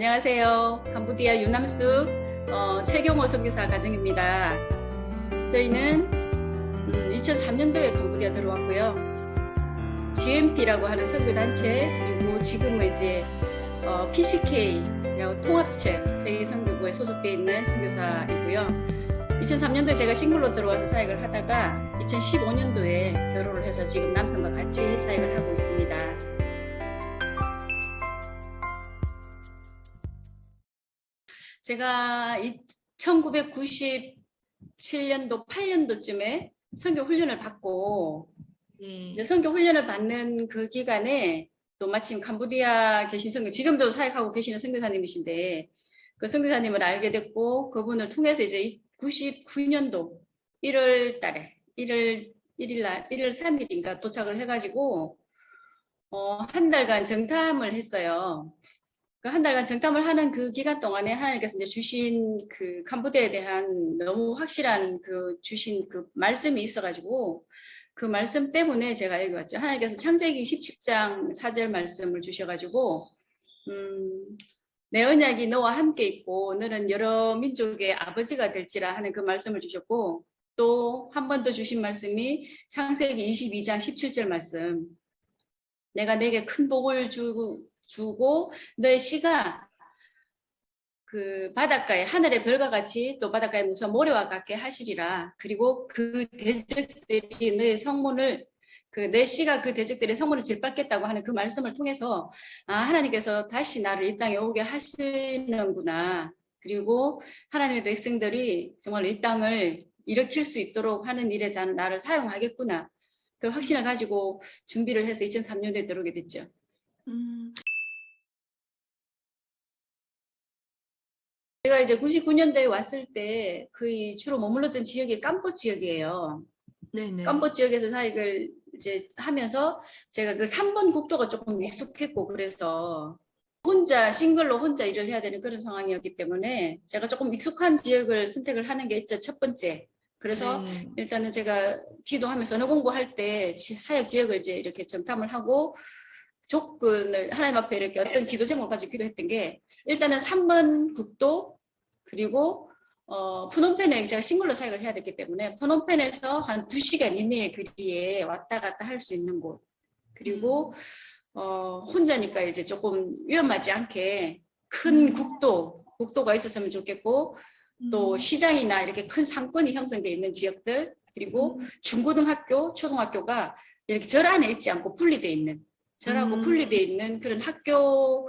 안녕하세요. 캄보디아 유남수 최경호 선교사 가정입니다. 저희는 2003년도에 캄보디아 들어왔고요. GMP라고 하는 선교단체, 그리고 지금은 이제 PCK라고 통합체 세계선교부에 소속되어 있는 선교사이고요. 2003년도에 제가 싱글로 들어와서 사역을 하다가 2015년도에 결혼을 해서 지금 남편과 같이 사역을 하고 있습니다. 제가 1997년도, 8년도쯤에 선교 훈련을 받고 이제 선교 훈련을 받는 그 기간에 또 마침 캄보디아 계신 선교, 지금도 사역하고 계시는 선교사님이신데 그 선교사님을 알게 됐고 그분을 통해서 이제 99년도 1월 달에 1월 3일인가 도착을 해가지고 한 달간 정탐을 했어요. 그 한 달간 정탐을 하는 그 기간 동안에 하나님께서 이제 주신 그 캄보디아에 대한 너무 확실한 주신 그 말씀이 있어가지고 그 말씀 때문에 제가 여기 왔죠. 하나님께서 창세기 17장 4절 말씀을 주셔가지고 내 언약이 너와 함께 있고 너는 여러 민족의 아버지가 될지라 하는 그 말씀을 주셨고 또 한 번 더 주신 말씀이 창세기 22장 17절 말씀, 내가 내게 큰 복을 주고 너의 씨가 그 바닷가에 하늘의 별과 같이 또 바닷가에 무슨 모래와 같게 하시리라. 그리고 그 대적들이 너의 성문을 내 씨가 그 대적들의 성문을 짓밟겠다고 하는 그 말씀을 통해서 하나님께서 다시 나를 이 땅에 오게 하시는구나. 그리고 하나님의 백성들이 정말 이 땅을 일으킬 수 있도록 하는 일에 나를 사용하겠구나. 그 확신을 가지고 준비를 해서 2003년도에 들어오게 됐죠. 제가 이제 99년도에 왔을 때 거의 주로 머물렀던 지역이 깜보 지역이에요. 네네. 깜보 지역에서 사역을 이제 하면서 제가 그 3번 국도가 조금 익숙했고 그래서 싱글로 혼자 일을 해야 되는 그런 상황이었기 때문에 제가 조금 익숙한 지역을 선택을 하는 게 있죠. 첫 번째. 그래서 일단은 제가 기도하면서 언어 공부할 때 사역 지역을 이제 이렇게 정탐을 하고 조건을 하나님 앞에 이렇게 어떤 기도 제목을 가지고 기도했던 게 일단은 3번 국도 그리고 푸놈펜에 제가 싱글로 사역을 해야 됐기 때문에 푸놈펜에서 한 2시간 이내의 거리에 왔다 갔다 할 수 있는 곳, 그리고 혼자니까 이제 조금 위험하지 않게 큰 국도가 있었으면 좋겠고 또 시장이나 이렇게 큰 상권이 형성되어 있는 지역들, 그리고 중고등학교, 초등학교가 이렇게 절 안에 있지 않고 분리되어 있는, 절하고 분리되어 있는 그런 학교이면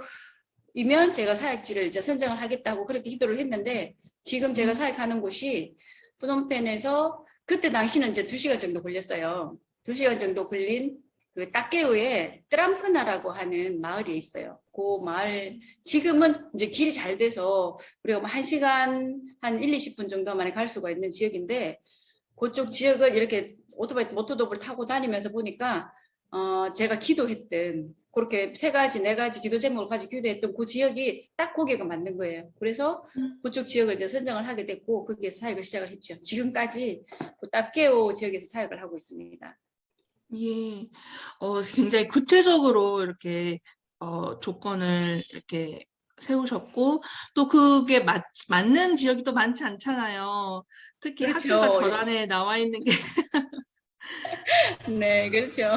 제가 사역지를 이제 선정을 하겠다고 그렇게 기도를 했는데 지금 제가 사역하는 곳이 푸놈펜에서 그때 당시는 이제 2시간 정도 걸렸어요. 2시간 정도 걸린 그 따케오에 트람프나라고 하는 마을이 있어요. 그 마을 지금은 이제 길이 잘 돼서 우리가 1시간 한 1-20분 정도 만에 갈 수가 있는 지역인데 그쪽 지역을 이렇게 오토바이 모터도브를 타고 다니면서 보니까 제가 기도했던 그렇게 3가지, 4가지 기도 제목을 가지고 기도했던 그 지역이 딱 거기가 맞는 거예요. 그래서 그쪽 지역을 이제 선정을 하게 됐고 거기에서 사역을 시작을 했죠. 지금까지 그 따케오 지역에서 사역을 하고 있습니다. 예, 굉장히 구체적으로 이렇게 조건을 이렇게 세우셨고 또 그게 맞는 지역이 또 많지 않잖아요. 특히 그렇죠. 학교가 절 안에 나와 있는 게 네, 그렇죠.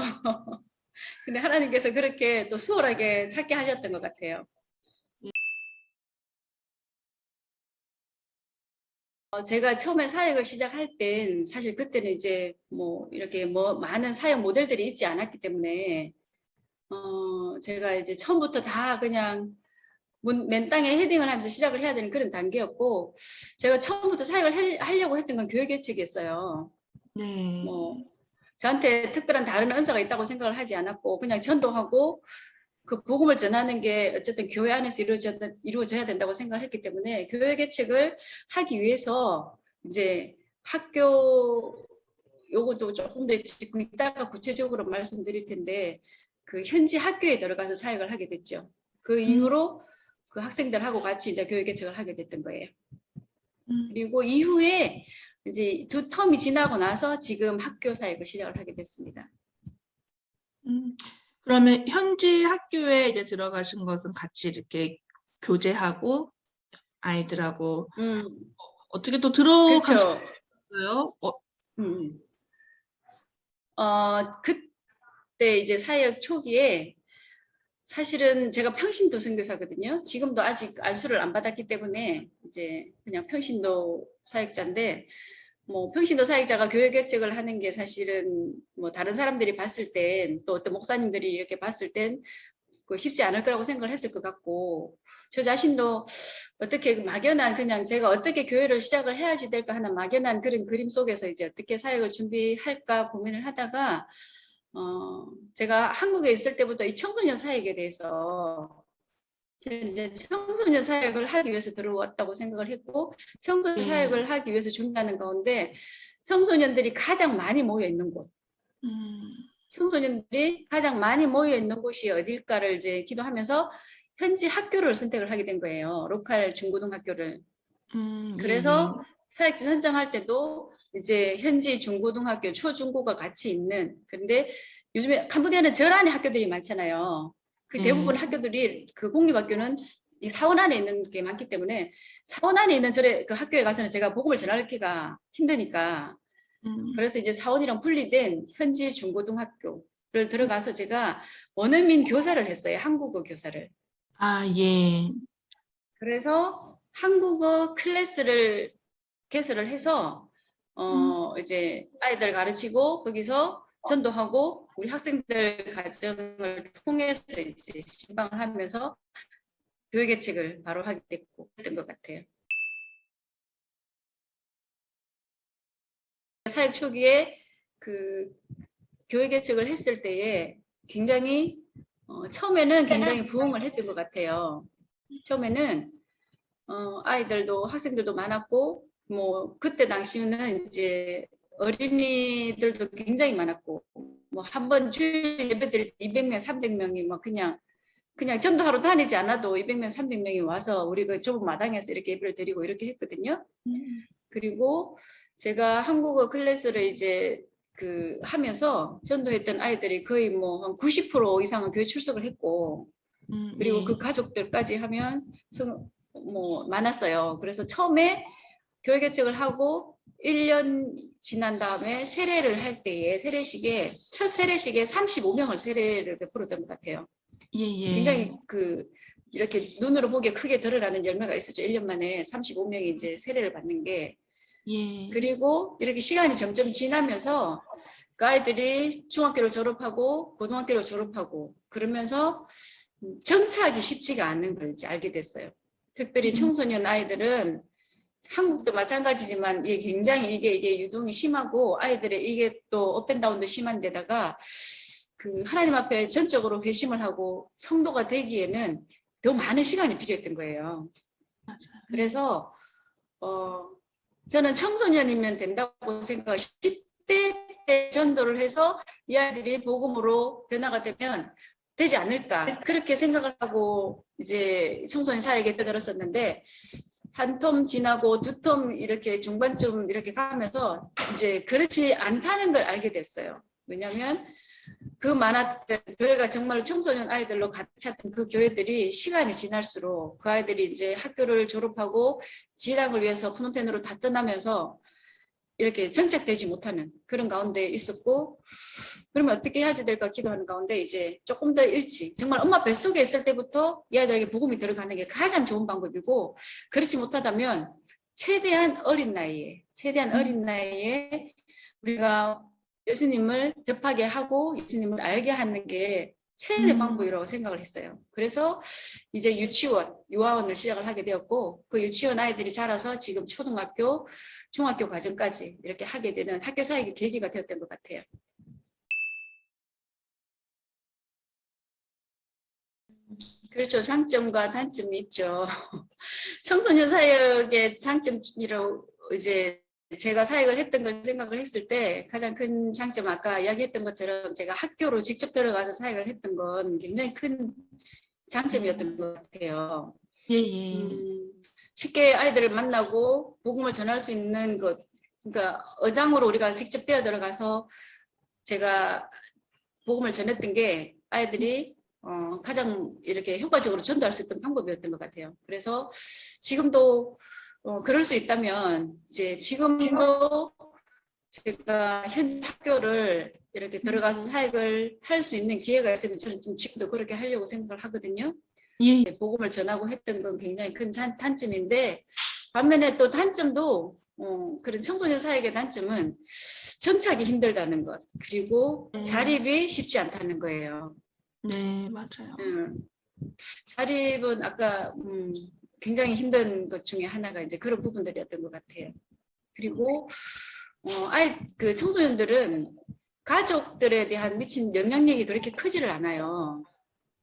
근데 하나님께서 그렇게 또 수월하게 찾게 하셨던 것 같아요. 제가 처음에 사역을 시작할 땐 사실 그때는 이제 이렇게 많은 사역 모델들이 있지 않았기 때문에 제가 이제 처음부터 다 그냥 맨 땅에 헤딩을 하면서 시작을 해야 되는 그런 단계였고 제가 처음부터 사역을 하려고 했던 건 교회 개척이었어요. 네. 저한테 특별한 다른 은사가 있다고 생각을 하지 않았고 그냥 전도하고 그 복음을 전하는 게 어쨌든 교회 안에서 이루어져야 된다고 생각을 했기 때문에 교회 개척을 하기 위해서 이제 학교 요것도 조금 더 이따가 구체적으로 말씀드릴 텐데 그 현지 학교에 들어가서 사역을 하게 됐죠. 그 이후로 그 학생들하고 같이 이제 교회 개척을 하게 됐던 거예요. 그리고 이후에 이제 2텀이 지나고 나서 지금 학교 사역을 시작을 하게 됐습니다. 그러면 현지 학교에 이제 들어가신 것은 같이 이렇게 교제하고 아이들하고 음, 어떻게 또 그렇죠. 들어가셨어요? 음. 그때 이제 사역 초기에 사실은 제가 평신도 선교사거든요. 지금도 아직 안수를 안 받았기 때문에 이제 그냥 평신도 사역자인데, 뭐 평신도 사역자가 교회 개척을 하는 게 사실은 뭐 다른 사람들이 봤을 땐, 또 어떤 목사님들이 이렇게 봤을 땐 그 쉽지 않을 거라고 생각을 했을 것 같고, 저 자신도 어떻게 막연한, 그냥 제가 어떻게 교회를 시작을 해야지 될까 하는 막연한 그런 그림 속에서 이제 어떻게 사역을 준비할까 고민을 하다가, 제가 한국에 있을 때부터 이 청소년 사역에 대해서, 저는 이제 청소년 사역을 하기 위해서 들어왔다고 생각을 했고, 청소년 사역을 하기 위해서 준비하는 가운데 청소년들이 가장 많이 모여 있는 곳, 청소년들이 가장 많이 모여 있는 곳이 어딜까를 이제 기도하면서 현지 학교를 선택을 하게 된 거예요. 로컬 중고등학교를. 그래서 사역지 선정할 때도 이제 현지 중고등학교, 초중고가 같이 있는, 근데 요즘에 캄보디아는 절 안에 학교들이 많잖아요. 그 대부분 학교들이, 그 공립학교는 이 사원 안에 있는 게 많기 때문에 사원 안에 있는 절에, 그 학교에 가서는 제가 복음을 전하기가 힘드니까, 그래서 이제 사원이랑 분리된 현지 중고등학교를 들어가서 제가 원어민 교사를 했어요. 한국어 교사를. 아, 예. 그래서 한국어 클래스를 개설을 해서 이제 아이들 가르치고 거기서 전도하고 우리 학생들 가정을 통해서 이제 신방을 하면서 교육 개책을 바로 하게 됐고 했던 것 같아요. 사역 초기에 그 교육 개책을 했을 때에 굉장히 처음에는 굉장히 부흥을 했던 것 같아요. 처음에는 아이들도 학생들도 많았고 뭐 그때 당시는 이제 어린이들도 굉장히 많았고 뭐 한 번 주일 예배 드릴 때 200명, 300명이 막 그냥 전도하러 다니지 않아도 200명, 300명이 와서 우리 그 좁은 마당에서 이렇게 예배를 드리고 이렇게 했거든요. 그리고 제가 한국어 클래스를 이제 그 하면서 전도했던 아이들이 거의 뭐 한 90% 이상은 교회 출석을 했고, 그리고 그 가족들까지 하면 뭐 많았어요. 그래서 처음에 교회 개척을 하고 1년 지난 다음에 세례를 할 때에 첫 세례식에 35명을 세례를 베풀었던 것 같아요. 굉장히 그 이렇게 눈으로 보기에 크게 드러나는 열매가 있었죠. 1년 만에 35명이 이제 세례를 받는 게. 그리고 이렇게 시간이 점점 지나면서 그 아이들이 중학교를 졸업하고 고등학교를 졸업하고 그러면서 정착하기 쉽지가 않은 걸 이제 알게 됐어요. 특별히 청소년 아이들은 한국도 마찬가지지만 이게 굉장히 이게 유동이 심하고 아이들의 이게 또 업앤다운도 심한 데다가 그 하나님 앞에 전적으로 회심을 하고 성도가 되기에는 더 많은 시간이 필요했던 거예요. 그래서 저는 청소년이면 된다고 생각을 10대 때 전도를 해서 이 아이들이 복음으로 변화가 되면 되지 않을까 그렇게 생각을 하고 이제 청소년 사역에 떠들었었는데 한 텀 지나고 두 텀 이렇게 중반쯤 이렇게 가면서 이제 그렇지 않다는 걸 알게 됐어요. 왜냐하면 그 많았던 교회가 정말 청소년 아이들로 가득 찼던 그 교회들이 시간이 지날수록 그 아이들이 이제 학교를 졸업하고 진학을 위해서 푸놈펜으로 다 떠나면서 이렇게 정착되지 못하는 그런 가운데 있었고, 그러면 어떻게 해야지 될까 기도하는 가운데 이제 조금 더 일찍 정말 엄마 뱃속에 있을 때부터 이 아이들에게 복음이 들어가는 게 가장 좋은 방법이고, 그렇지 못하다면 최대한 어린 나이에 우리가 예수님을 접하게 하고 예수님을 알게 하는 게 최대 방법이라고 생각을 했어요. 그래서 이제 유아원을 시작을 하게 되었고, 그 유치원 아이들이 자라서 지금 초등학교, 중학교 과정까지 이렇게 하게 되는 학교 사역의 계기가 되었던 것 같아요. 그렇죠. 장점과 단점이 있죠. 청소년 사역의 장점이라고 이제 제가 사역을 했던 걸 생각을 했을 때 가장 큰 장점, 아까 이야기했던 것처럼 제가 학교로 직접 들어가서 사역을 했던 건 굉장히 큰 장점이었던 것 같아요. 쉽게 아이들을 만나고 복음을 전할 수 있는 것, 그러니까 어장으로 우리가 직접 뛰어 들어가서 제가 복음을 전했던 게 아이들이 가장 이렇게 효과적으로 전도할 수 있던 방법이었던 것 같아요. 그래서 지금도 그럴 수 있다면 이제 지금도 제가 현재 학교를 이렇게 들어가서 사역을 할 수 있는 기회가 있으면 저는 좀 지금도 그렇게 하려고 생각을 하거든요. 예. 복음을 전하고 했던 건 굉장히 큰 단점인데 반면에 또 단점도 그런 청소년 사역의 단점은 정착이 힘들다는 것 그리고 자립이 쉽지 않다는 거예요. 네, 맞아요. 자립은 아까 굉장히 힘든 것 중에 하나가 이제 그런 부분들이었던 것 같아요. 그리고 그 청소년들은 가족들에 대한 미친 영향력이 그렇게 크지를 않아요.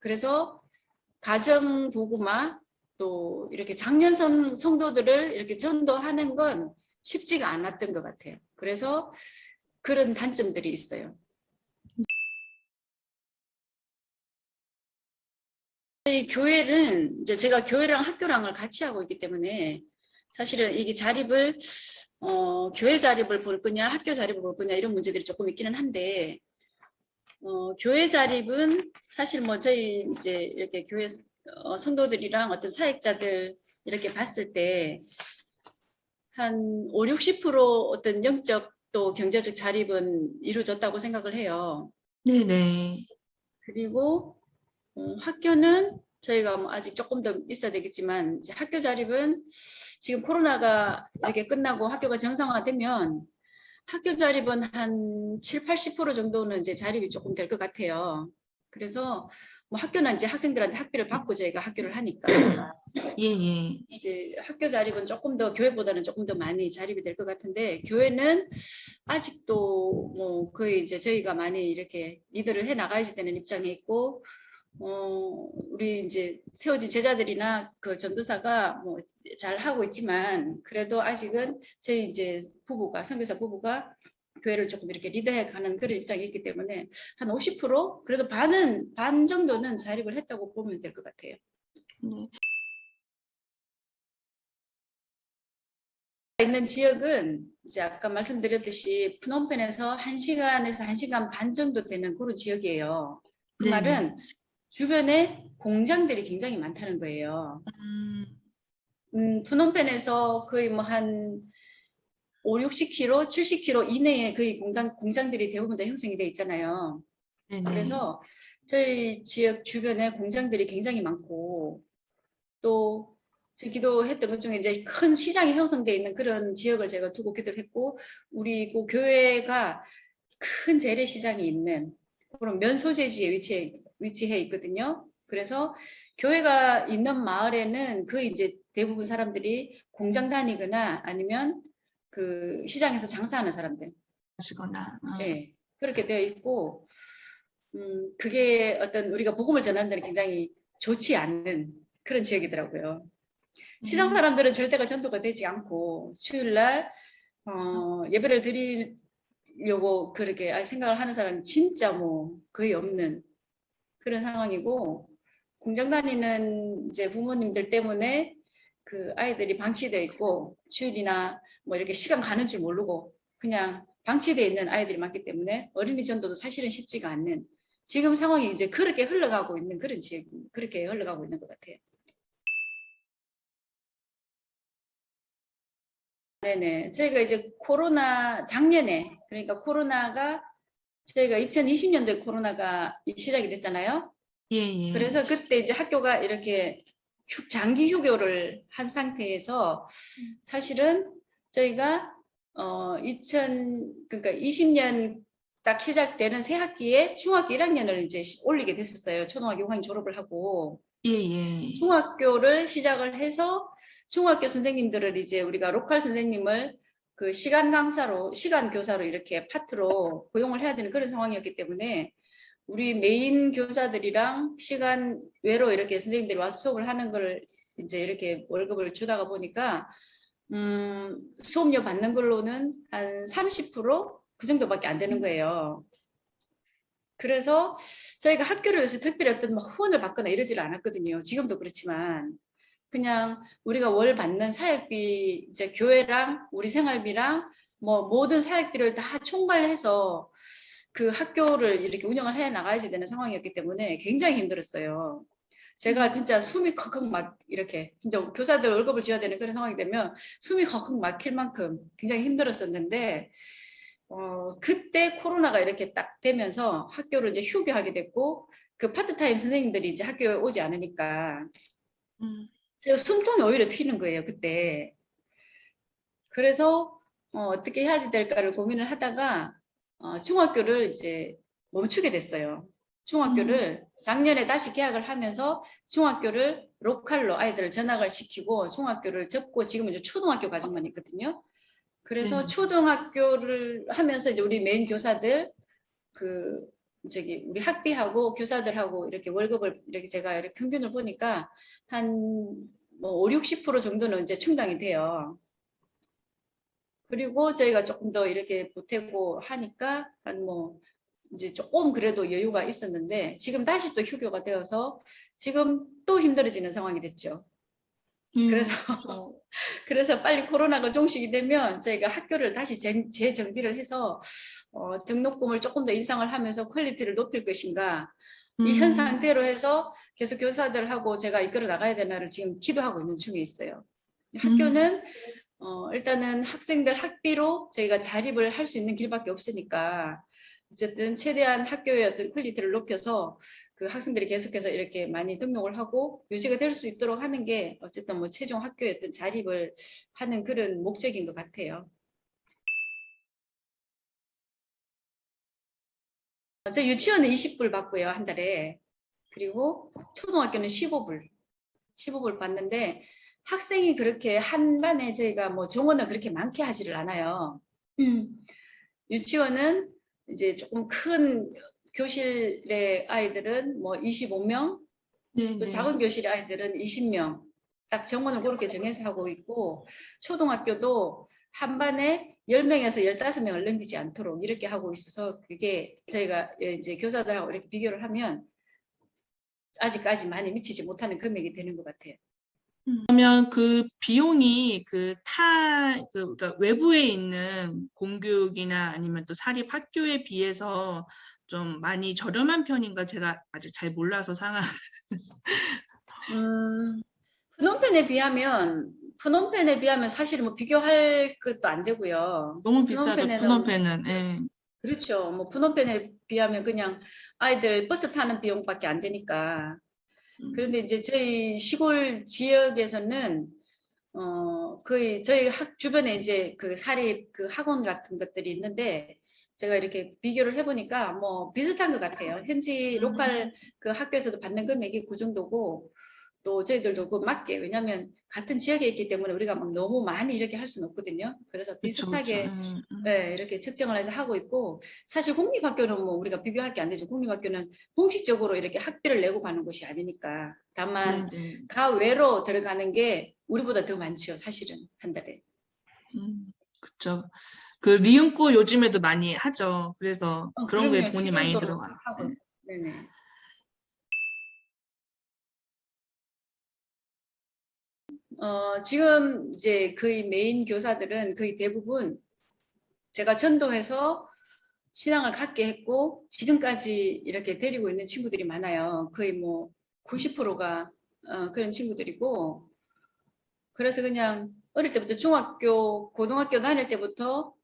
그래서 가정 보고마 또 이렇게 장년 성도들을 이렇게 전도하는 건 쉽지가 않았던 것 같아요. 그래서 그런 단점들이 있어요. 이 교회는 이제 제가 교회랑 학교랑을 같이 하고 있기 때문에 사실은 이게 자립을 교회 자립을 볼 거냐 학교 자립을 볼 거냐 이런 문제들이 조금 있기는 한데 교회 자립은 사실 뭐 저희 이제 이렇게 교회 성도들이랑 어떤 사역자들 이렇게 봤을 때 한 5, 60% 어떤 영적 또 경제적 자립은 이루어졌다고 생각을 해요. 네네. 그리고 학교는 저희가 뭐 아직 조금 더 있어야 되겠지만 이제 학교 자립은 지금 코로나가 이렇게 끝나고 학교가 정상화되면 학교 자립은 한 7, 80% 정도는 이제 자립이 조금 될 것 같아요. 그래서 뭐 학교는 이제 학생들한테 학비를 받고 저희가 학교를 하니까 예. 이제 학교 자립은 조금 더 교회보다는 조금 더 많이 자립이 될 것 같은데 교회는 아직도 뭐 거의 이제 저희가 많이 이렇게 리드를 해 나가야 되는 입장에 있고 우리 이제 세워진 제자들이나 그 전도사가 뭐 잘 하고 있지만 그래도 아직은 저희 이제 부부가 선교사 부부가 교회를 조금 이렇게 리드해 가는 그런 입장이 있기 때문에 한 50% 그래도 반 정도는 자립을 했다고 보면 될 것 같아요. 네. 있는 지역은 이제 아까 말씀드렸듯이 프놈펜에서 1시간에서 1시간 반 정도 되는 그런 지역이에요. 그 네네. 말은 주변에 공장들이 굉장히 많다는 거예요. 프놈펜에서 거의 뭐 한 5, 60km, 70km 이내에 거의 공장들이 대부분 다 형성이 돼 있잖아요. 네네. 그래서 저희 지역 주변에 공장들이 굉장히 많고 또 제 기도했던 것 중에 이제 큰 시장이 형성되어 있는 그런 지역을 제가 두고 기도를 했고 우리 그 교회가 큰 재래시장이 있는 그런 면소재지에 위치해 있거든요. 그래서 교회가 있는 마을에는 그 이제 대부분 사람들이 공장 다니거나 아니면 그 시장에서 장사하는 사람들. 하시거나. 네, 그렇게 되어 있고 그게 어떤 우리가 복음을 전하는 데는 굉장히 좋지 않는 그런 지역이더라고요. 시장 사람들은 절대가 전도가 되지 않고 주일날 예배를 드리려고 그렇게 생각을 하는 사람이 진짜 뭐 거의 없는 그런 상황이고 공장 다니는 이제 부모님들 때문에 그 아이들이 방치되어 있고 주일이나 뭐 이렇게 시간 가는 줄 모르고 그냥 방치되어 있는 아이들이 많기 때문에 어린이 전도도 사실은 쉽지가 않는 지금 상황이 이제 그렇게 흘러가고 있는 그런 지역 그렇게 흘러가고 있는 것 같아요. 네네. 저희가 이제 작년에, 그러니까 코로나가, 저희가 2020년도에 코로나가 시작이 됐잖아요. 예. 그래서 그때 이제 학교가 이렇게 장기 휴교를 한 상태에서 사실은 저희가, 그러니까 20년 딱 시작되는 새 학기에 중학교 1학년을 이제 올리게 됐었어요. 초등학교 5학년 졸업을 하고. 예. 중학교를 시작을 해서 중학교 선생님들을 이제 우리가 로컬 선생님을 그 시간 교사로 이렇게 파트로 고용을 해야 되는 그런 상황이었기 때문에 우리 메인 교사들이랑 시간 외로 이렇게 선생님들이 와서 수업을 하는 걸 이제 이렇게 월급을 주다가 보니까 수업료 받는 걸로는 한 30%그 정도밖에 안 되는 거예요. 그래서 저희가 학교를 위해서 특별히 어떤 후원을 받거나 이러지를 않았거든요. 지금도 그렇지만 그냥 우리가 월 받는 사역비 이제 교회랑 우리 생활비랑 뭐 모든 사역비를 다 총괄해서 그 학교를 이렇게 운영을 해 나가야지 되는 상황이었기 때문에 굉장히 힘들었어요. 제가 진짜 숨이 컥컥 막 이렇게 진짜 교사들 월급을 줘야 되는 그런 상황이 되면 숨이 컥컥 막힐 만큼 굉장히 힘들었었는데 그때 코로나가 이렇게 딱 되면서 학교를 이제 휴교하게 됐고 그 파트타임 선생님들이 이제 학교에 오지 않으니까 제가 숨통이 오히려 튀는 거예요 그때. 그래서 어떻게 해야지 될까를 고민을 하다가 중학교를 이제 멈추게 됐어요. 중학교를 작년에 다시 개학을 하면서 중학교를 로컬로 아이들을 전학을 시키고 중학교를 접고 지금 이제 초등학교 과정만 있거든요. 그래서 초등학교를 하면서 이제 우리 메인 교사들 그 저기 우리 학비하고 교사들하고 이렇게 월급을 이렇게 제가 이렇게 평균을 보니까 한 뭐 5, 60% 정도는 이제 충당이 돼요. 그리고 저희가 조금 더 이렇게 보태고 하니까 한 뭐 이제 조금 그래도 여유가 있었는데 지금 다시 또 휴교가 되어서 지금 또 힘들어지는 상황이 됐죠. 그래서 그래서 빨리 코로나가 종식이 되면 저희가 학교를 다시 재정비를 해서 등록금을 조금 더 인상을 하면서 퀄리티를 높일 것인가 이 현 상태로 해서 계속 교사들하고 제가 이끌어 나가야 되나를 지금 기도하고 있는 중에 있어요. 학교는 일단은 학생들 학비로 저희가 자립을 할 수 있는 길밖에 없으니까 어쨌든 최대한 학교의 어떤 퀄리티를 높여서 그 학생들이 계속해서 이렇게 많이 등록을 하고 유지가 될 수 있도록 하는 게 어쨌든 뭐 최종 학교의 어떤 자립을 하는 그런 목적인 것 같아요. 저 유치원은 20불 받고요, 한 달에. 그리고 초등학교는 15불 받는데 학생이 그렇게 한 반에 저희가 뭐 정원을 그렇게 많게 하지를 않아요. 유치원은 이제 조금 큰 교실의 아이들은 뭐 25명, 또 작은 교실의 아이들은 20명, 딱 정원을 그렇게 정해서 하고 있고 초등학교도 한 반에 10명에서 15명을 넘기지 않도록 이렇게 하고 있어서 그게 저희가 이제 교사들하고 이렇게 비교를 하면 아직까지 많이 미치지 못하는 금액이 되는 것 같아요. 그러면 그 비용이 그러니까 외부에 있는 공교육이나 아니면 또 사립 학교에 비해서 좀 많이 저렴한 편인가 제가 아직 잘 몰라서 상황. 프놈펜에 비하면 사실은 뭐 비교할 것도 안 되고요. 너무 비싸죠, 프놈펜에는 프놈펜은. 예. 그렇죠. 뭐 프놈펜에 비하면 그냥 아이들 버스 타는 비용밖에 안 되니까. 그런데 이제 저희 시골 지역에서는 거의 저희 주변에 이제 그 사립 그 학원 같은 것들이 있는데 제가 이렇게 비교를 해보니까 뭐 비슷한 것 같아요. 현지 로컬 그 학교에서도 받는 금액이 그 정도고 또 저희들도 그 맞게 왜냐하면 같은 지역에 있기 때문에 우리가 막 너무 많이 이렇게 할 수는 없거든요. 그래서 비슷하게 네, 이렇게 측정을 해서 하고 있고 사실 공립학교는 뭐 우리가 비교할 게 안 되죠. 공립학교는 공식적으로 이렇게 학비를 내고 가는 곳이 아니니까 다만 가외로 들어가는 게 우리보다 더 많죠. 사실은 한 달에. 그렇죠. 그 리은고 요즘에도 많이 하죠. 그래서 그런 거에 그럼요. 돈이 많이 지금도 들어가요. 하고. 네네. 지금 이제 거의 메인 교사들은 거의 대부분 제가 전도해서 신앙을 갖게 했고 지금까지 이렇게 데리고 있는 친구들이 많아요. 거의 뭐 90%가 그런 친구들이고 그래서 그냥 어릴 때부터 중학교, 고등학교 다닐 때부터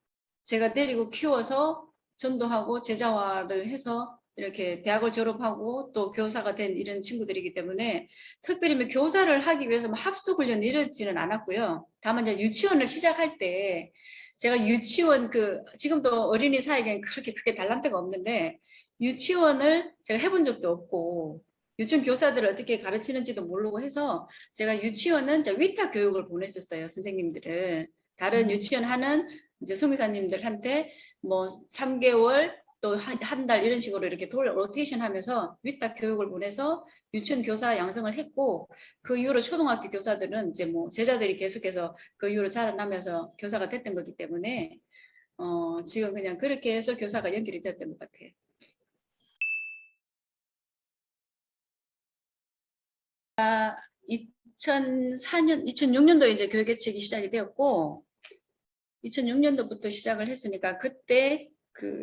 제가 데리고 키워서 전도하고 제자화를 해서 이렇게 대학을 졸업하고 또 교사가 된 이런 친구들이기 때문에 특별히 뭐 교사를 하기 위해서 뭐 합숙훈련 이러지는 않았고요. 다만 이제 유치원을 시작할 때 제가 유치원 지금도 어린이 사에게는 그렇게 크게 달란트가 없는데 유치원을 제가 해본 적도 없고 유치원 교사들을 어떻게 가르치는지도 모르고 해서 제가 유치원은 위탁 교육을 보냈었어요. 선생님들을. 다른 유치원 하는 이제 선교사님들한테 뭐 3개월 또 한 달 이런 식으로 이렇게 로테이션 하면서 위탁 교육을 보내서 유치원 교사 양성을 했고 그 이후로 초등학교 교사들은 이제 뭐 제자들이 계속해서 그 이후로 자라나면서 교사가 됐던 거기 때문에 지금 그냥 그렇게 해서 교사가 연결이 됐던 것 같아요. 2004년, 2006년도에 이제 교육개책이 시작이 되었고 2006년도부터 시작을 했으니까 그때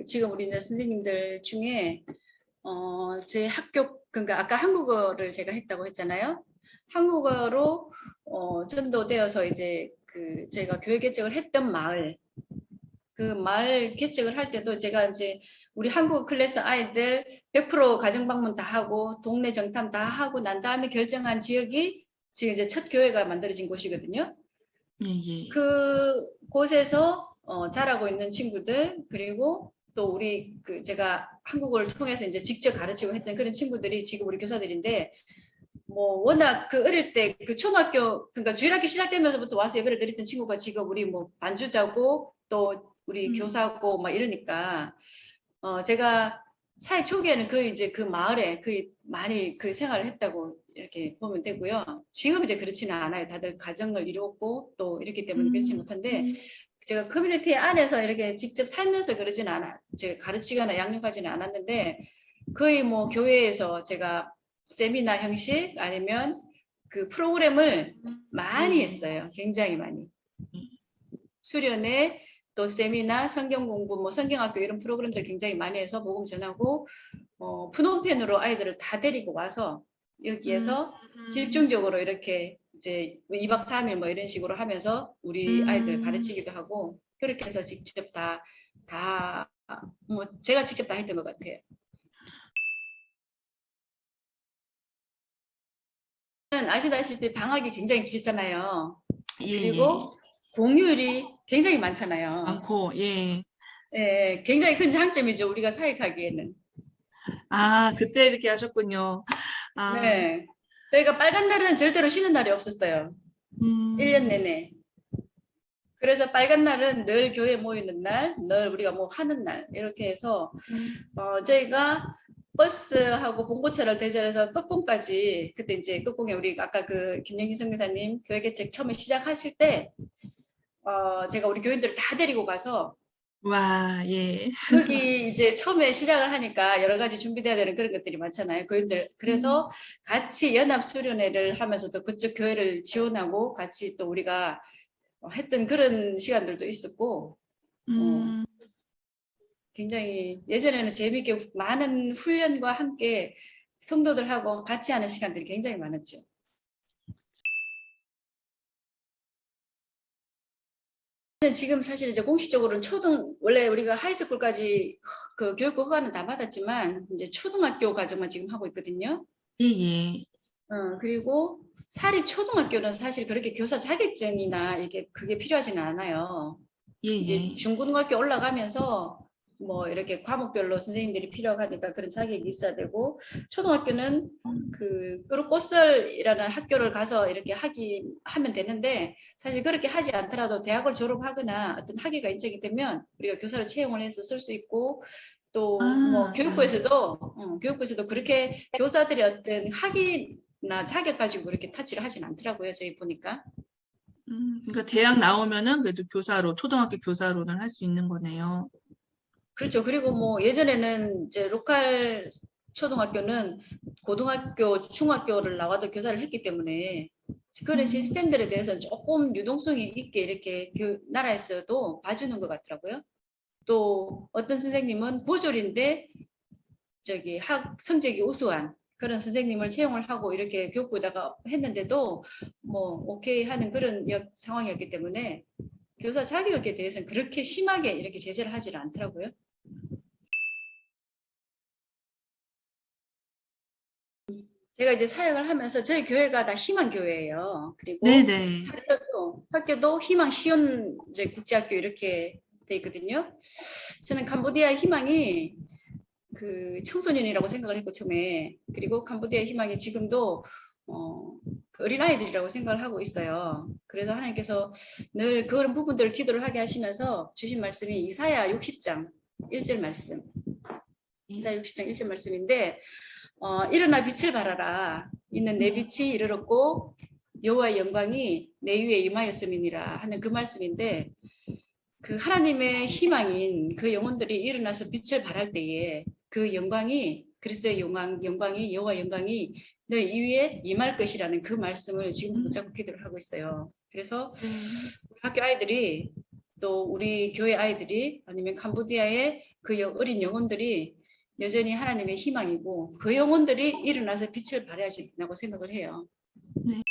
지금 우리 이제 선생님들 중에 제 학교 그러니까 아까 한국어를 제가 했다고 했잖아요. 한국어로 전도되어서 이제 제가 교회 개척을 했던 마을 그 마을 개척을 할 때도 제가 이제 우리 한국 클래스 아이들 100% 가정 방문 다 하고 동네 정탐 다 하고 난 다음에 결정한 지역이 지금 이제 첫 교회가 만들어진 곳이거든요. 예. 그 곳에서 자라고 있는 친구들 그리고 또 우리 제가 한국어를 통해서 이제 직접 가르치고 했던 그런 친구들이 지금 우리 교사들인데 뭐 워낙 어릴 때 초등학교 그러니까 주일학교 시작되면서부터 와서 예배를 드렸던 친구가 지금 우리 뭐 반주자고 또 우리 교사고 막 이러니까 제가 사회 초기에는 이제 그 마을에 많이 생활을 했다고 이렇게 보면 되고요. 지금 이제 그렇지는 않아요. 다들 가정을 이루었고 또 이렇기 때문에 그렇지 못한데 제가 커뮤니티 안에서 이렇게 직접 살면서 그러진 않아. 제가 가르치거나 양육하지는 않았는데 거의 뭐 교회에서 제가 세미나 형식 아니면 프로그램을 많이 했어요. 굉장히 많이. 수련회 또 세미나 성경 공부 뭐 성경학교 이런 프로그램들 굉장히 많이 해서 복음 전하고 푸놈펜으로 아이들을 다 데리고 와서 여기에서 집중적으로 이렇게 이제 2박 3일 뭐 이런 식으로 하면서 우리 아이들 가르치기도 하고 그렇게 해서 직접 다 뭐 제가 직접 다 했던 것 같아요. 아시다시피 방학이 굉장히 길잖아요. 그리고 공휴일이 굉장히 많잖아요. 많고, 예. 예, 굉장히 큰 장점이죠. 우리가 사역하기에는. 아, 그때 이렇게 하셨군요. 아, 네. 저희가 빨간 날은 절대로 쉬는 날이 없었어요. 1년 내내. 그래서 빨간 날은 늘 교회 모이는 날, 늘 우리가 뭐 하는 날 이렇게 해서 저희가 버스하고 봉고차를 대절해서 끝공까지 그때 이제 끝공에 우리 아까 김영진 선교사님 교회 개척 처음에 시작하실 때 제가 우리 교인들을 다 데리고 가서 와, 예. 거기 이제 처음에 시작을 하니까 여러 가지 준비돼야 되는 그런 것들이 많잖아요. 교인들. 그래서 같이 연합 수련회를 하면서도 그쪽 교회를 지원하고 같이 또 우리가 했던 그런 시간들도 있었고 굉장히 예전에는 재미있게 많은 훈련과 함께 성도들하고 같이 하는 시간들이 굉장히 많았죠. 지금 사실 이제 공식적으로는 원래 우리가 하이스쿨까지 교육부 허가는 다 받았지만 이제 초등학교 과정만 지금 하고 있거든요. 예. 그리고 사립 초등학교는 사실 그렇게 교사 자격증이나 그게 필요하지는 않아요. 이제 중고등학교 올라가면서 뭐 이렇게 과목별로 선생님들이 필요하니까 그런 자격이 있어야 되고 초등학교는 그룹꽃설이라는 학교를 가서 이렇게 하면 되는데 사실 그렇게 하지 않더라도 대학을 졸업하거나 어떤 학위가 인정이 되면 우리가 교사를 채용을 해서 쓸 수 있고 또 뭐 교육부에서도 그렇게 교사들이 어떤 학위나 자격 가지고 이렇게 타치를 하진 않더라고요. 저희 보니까. 그러니까 대학 나오면은 그래도 초등학교 교사로는 할 수 있는 거네요. 그렇죠. 그리고 뭐 예전에는 이제 로컬 초등학교는 고등학교, 중학교를 나와도 교사를 했기 때문에 그런 시스템들에 대해서는 조금 유동성이 있게 이렇게 나라에서도 봐주는 것 같더라고요. 또 어떤 선생님은 고졸인데 성적이 우수한 그런 선생님을 채용을 하고 이렇게 교육부에다가 했는데도 뭐 오케이 하는 그런 상황이었기 때문에 교사 자격에 대해서는 그렇게 심하게 이렇게 제재를 하지는 않더라고요. 제가 이제 사역을 하면서 저희 교회가 다 희망 교회예요. 그리고 학교도 희망 시온 이제 국제학교 이렇게 돼 있거든요. 저는 캄보디아 희망이 청소년이라고 생각을 했고 처음에 그리고 캄보디아 희망이 지금도 어린아이들이라고 생각을 하고 있어요. 그래서 하나님께서 늘 그런 부분들을 기도를 하게 하시면서 주신 말씀이 이사야 60장 1절 말씀. 이사야 60장 1절 말씀인데 일어나 빛을 발하라. 이는 내 빛이 이르렀고 여호와의 영광이 내 위에 임하였음이니라 하는 그 말씀인데 하나님의 희망인 그 영혼들이 일어나서 빛을 발할 때에 그 영광이 그리스도의 영광이 여호와 영광이 너희 위에 임할 것이라는 그 말씀을 지금 붙잡고 기도를 하고 있어요. 그래서 우리 학교 아이들이 또 우리 교회 아이들이 아니면 캄보디아의 그 어린 영혼들이 여전히 하나님의 희망이고 그 영혼들이 일어나서 빛을 발해야 된다고 생각을 해요. 네.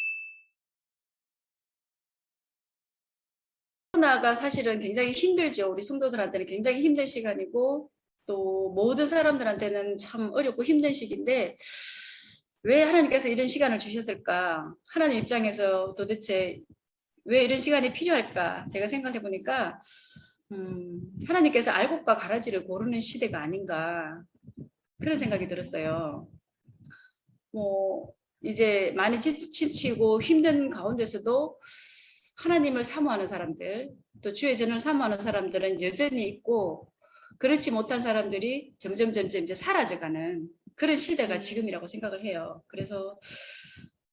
코로나가 사실은 굉장히 힘들죠. 우리 성도들한테는 굉장히 힘든 시간이고 또 모든 사람들한테는 참 어렵고 힘든 시기인데 왜 하나님께서 이런 시간을 주셨을까? 하나님 입장에서 도대체 왜 이런 시간이 필요할까? 제가 생각해 보니까 하나님께서 알곡과 가라지를 고르는 시대가 아닌가 그런 생각이 들었어요. 뭐 이제 많이 지치고 힘든 가운데서도 하나님을 사모하는 사람들, 또 주의 전을 사모하는 사람들은 여전히 있고 그렇지 못한 사람들이 점점 이제 사라져가는 그런 시대가 지금이라고 생각을 해요. 그래서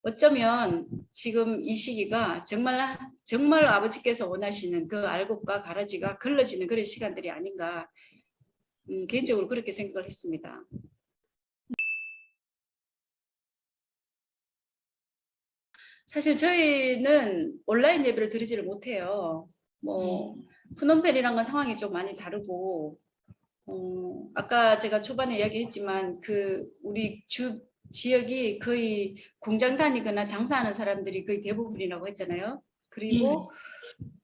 어쩌면 지금 이 시기가 정말 아버지께서 원하시는 그 알곡과 가라지가 걸러지는 그런 시간들이 아닌가 개인적으로 그렇게 생각을 했습니다. 사실 저희는 온라인 예배를 드리지를 못해요. 뭐 푸놈펜이랑 건 상황이 좀 많이 다르고 아까 제가 초반에 이야기했지만 그 우리 지역이 거의 공장 다니거나 장사하는 사람들이 거의 대부분이라고 했잖아요. 그리고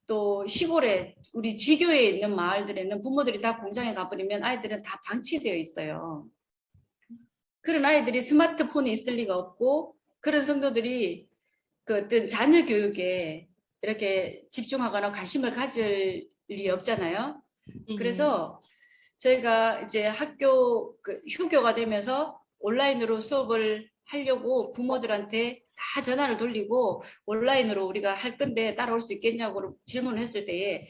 또 시골에 우리 지교에 있는 마을들에는 부모들이 다 공장에 가버리면 아이들은 다 방치되어 있어요. 그런 아이들이 스마트폰이 있을 리가 없고 그런 성도들이 그 어떤 자녀 교육에 이렇게 집중하거나 관심을 가질 일이 없잖아요. 그래서 저희가 이제 학교 휴교가 되면서 온라인으로 수업을 하려고 부모들한테 다 전화를 돌리고 온라인으로 우리가 할 건데 따라올 수 있겠냐고 질문을 했을 때에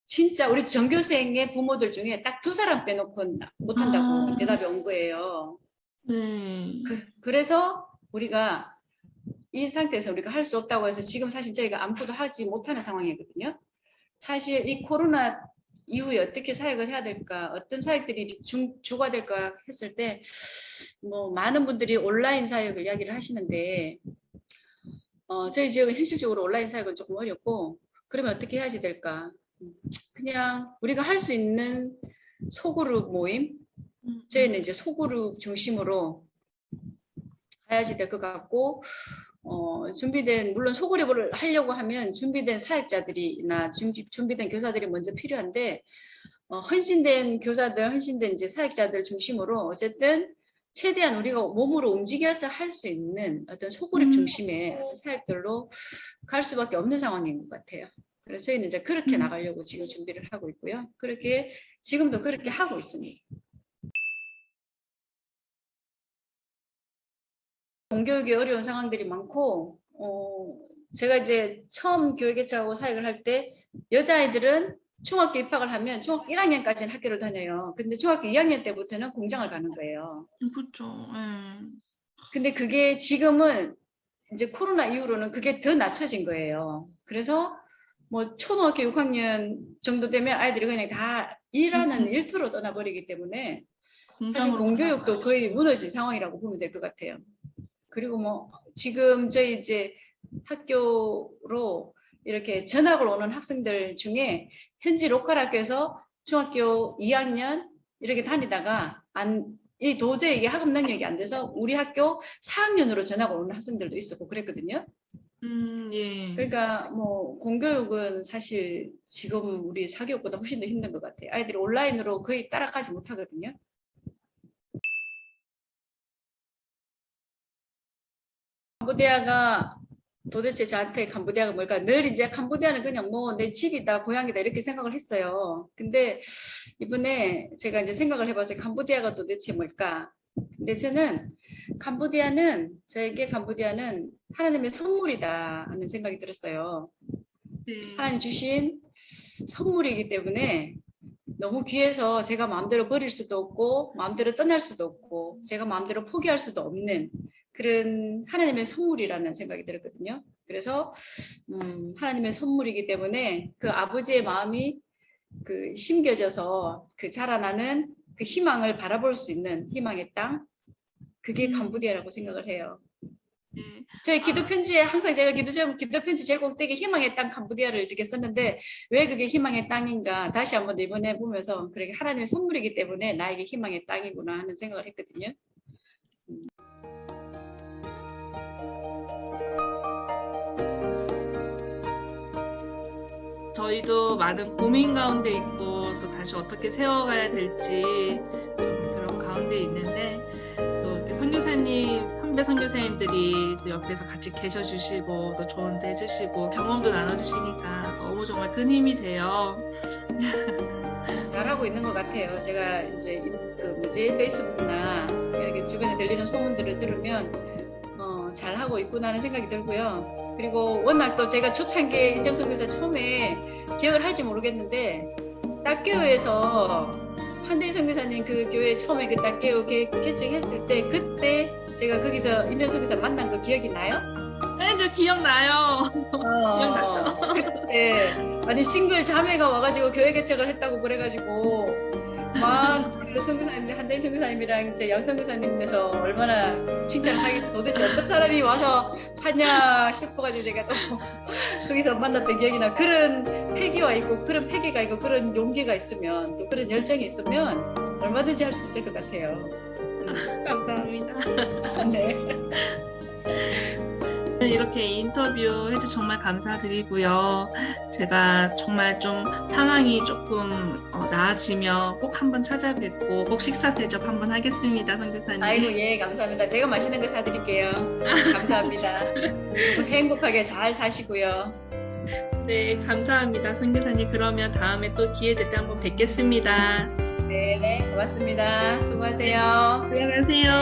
진짜 우리 전교생의 부모들 중에 딱 2사람 빼놓고 못한다고 대답이 온 거예요. 그래서 우리가 이 상태에서 우리가 할 수 없다고 해서 지금 사실 저희가 아무것도 하지 못하는 상황이거든요. 사실 이 코로나 이후에 어떻게 사역을 해야 될까, 어떤 사역들이 주가 될까 했을 때 뭐 많은 분들이 온라인 사역을 이야기를 하시는데 저희 지역은 현실적으로 온라인 사역은 조금 어렵고 그러면 어떻게 해야지 될까? 그냥 우리가 할 수 있는 소그룹 모임, 저희는 이제 소그룹 중심으로 해야지 될 것 같고 준비된 물론 소그룹을 하려고 하면 준비된 사역자들이나 준비된 교사들이 먼저 필요한데 헌신된 교사들, 헌신된 이제 사역자들 중심으로 어쨌든 최대한 우리가 몸으로 움직여서 할 수 있는 어떤 소그룹 중심의 사역들로 갈 수밖에 없는 상황인 것 같아요. 그래서 저희는 이제 그렇게 나가려고 지금 준비를 하고 있고요. 그렇게 지금도 그렇게 하고 있습니다. 공교육이 어려운 상황들이 많고 제가 이제 처음 교회 개척하고 사역을 할 때 여자아이들은 중학교 입학을 하면 중학교 1학년까지는 학교를 다녀요. 근데 중학교 2학년 때부터는 공장을 가는 거예요. 그렇죠. 근데 그게 지금은 이제 코로나 이후로는 그게 더 낮춰진 거예요. 그래서 뭐 초등학교 6학년 정도 되면 아이들이 그냥 다 일하는 일터로 떠나버리기 때문에 사실 공교육도 거의 무너진 상황이라고 보면 될 것 같아요. 그리고 뭐 지금 저희 이제 학교로 이렇게 전학을 오는 학생들 중에 현지 로컬 학교에서 중학교 2학년 이렇게 다니다가 이 도저히 이게 학업 능력이 안 돼서 우리 학교 4학년으로 전학을 오는 학생들도 있었고 그랬거든요. 그러니까 뭐 공교육은 사실 지금 우리 사교육보다 훨씬 더 힘든 것 같아요. 아이들이 온라인으로 거의 따라가지 못하거든요. 캄보디아가 도대체 저한테 캄보디아가 뭘까? 늘 이제 캄보디아는 그냥 뭐 내 집이다, 고향이다 이렇게 생각을 했어요. 근데 이번에 제가 이제 생각을 해봐서 캄보디아가 도대체 뭘까? 근데 저는 저에게 캄보디아는 하나님의 선물이다 하는 생각이 들었어요. 하나님 주신 선물이기 때문에 너무 귀해서 제가 마음대로 버릴 수도 없고 마음대로 떠날 수도 없고 제가 마음대로 포기할 수도 없는 그런 하나님의 선물이라는 생각이 들었거든요. 그래서 하나님의 선물이기 때문에 그 아버지의 마음이 그 심겨져서 그 자라나는 그 희망을 바라볼 수 있는 희망의 땅 그게 캄보디아라고 생각을 해요. 예. 저희 기도 편지에 항상 제가 기도 편지 제일 꼭대기 희망의 땅 캄보디아를 이렇게 썼는데 왜 그게 희망의 땅인가 다시 한번 이번에 보면서 그렇게 하나님의 선물이기 때문에 나에게 희망의 땅이구나 하는 생각을 했거든요. 저희도 많은 고민 가운데 있고 또 다시 어떻게 세워가야 될지 좀 그런 가운데 있는데 또 이렇게 선교사님, 선배 선교사님들이 또 옆에서 같이 계셔주시고 또 조언도 해주시고 경험도 나눠주시니까 너무 정말 큰 힘이 돼요. 잘하고 있는 것 같아요. 제가 이제 페이스북이나 이렇게 주변에 들리는 소문들을 들으면 잘하고 있구나 하는 생각이 들고요. 그리고 워낙 또 제가 초창기에 인정선교사 처음에 기억을 할지 모르겠는데 딱교회에서 한대희 선교사님 그 교회 처음에 그 딱교회 개척했을 때 그때 제가 거기서 인정선교사 만난 거 기억이 나요? 네, 저 기억나요. 기억나죠? 그때 아니 싱글 자매가 와가지고 교회 개척을 했다고 그래가지고 막 그 선교사님 한대희 선교사님이랑 제 양 선교사님께서 얼마나 칭찬을 하겠어. 도대체 어떤 사람이 와서 하냐 싶어가지고 제가 또 거기서 만났던 기억이 나. 그런 패기가 있고 그런 패기가 있고 그런 용기가 있으면 또 그런 열정이 있으면 얼마든지 할 수 있을 것 같아요. 감사합니다. 네. 이렇게 인터뷰 해주셔서 정말 감사드리고요. 제가 정말 좀 상황이 조금 나아지면 꼭 한번 찾아뵙고 꼭 식사 대접 한번 하겠습니다, 선교사님. 아이고 예 감사합니다. 제가 맛있는 거 사드릴게요. 감사합니다. 행복하게 잘 사시고요. 네, 감사합니다, 선교사님. 그러면 다음에 또 기회 될 때 한번 뵙겠습니다. 네네 고맙습니다. 수고하세요. 들어가세요.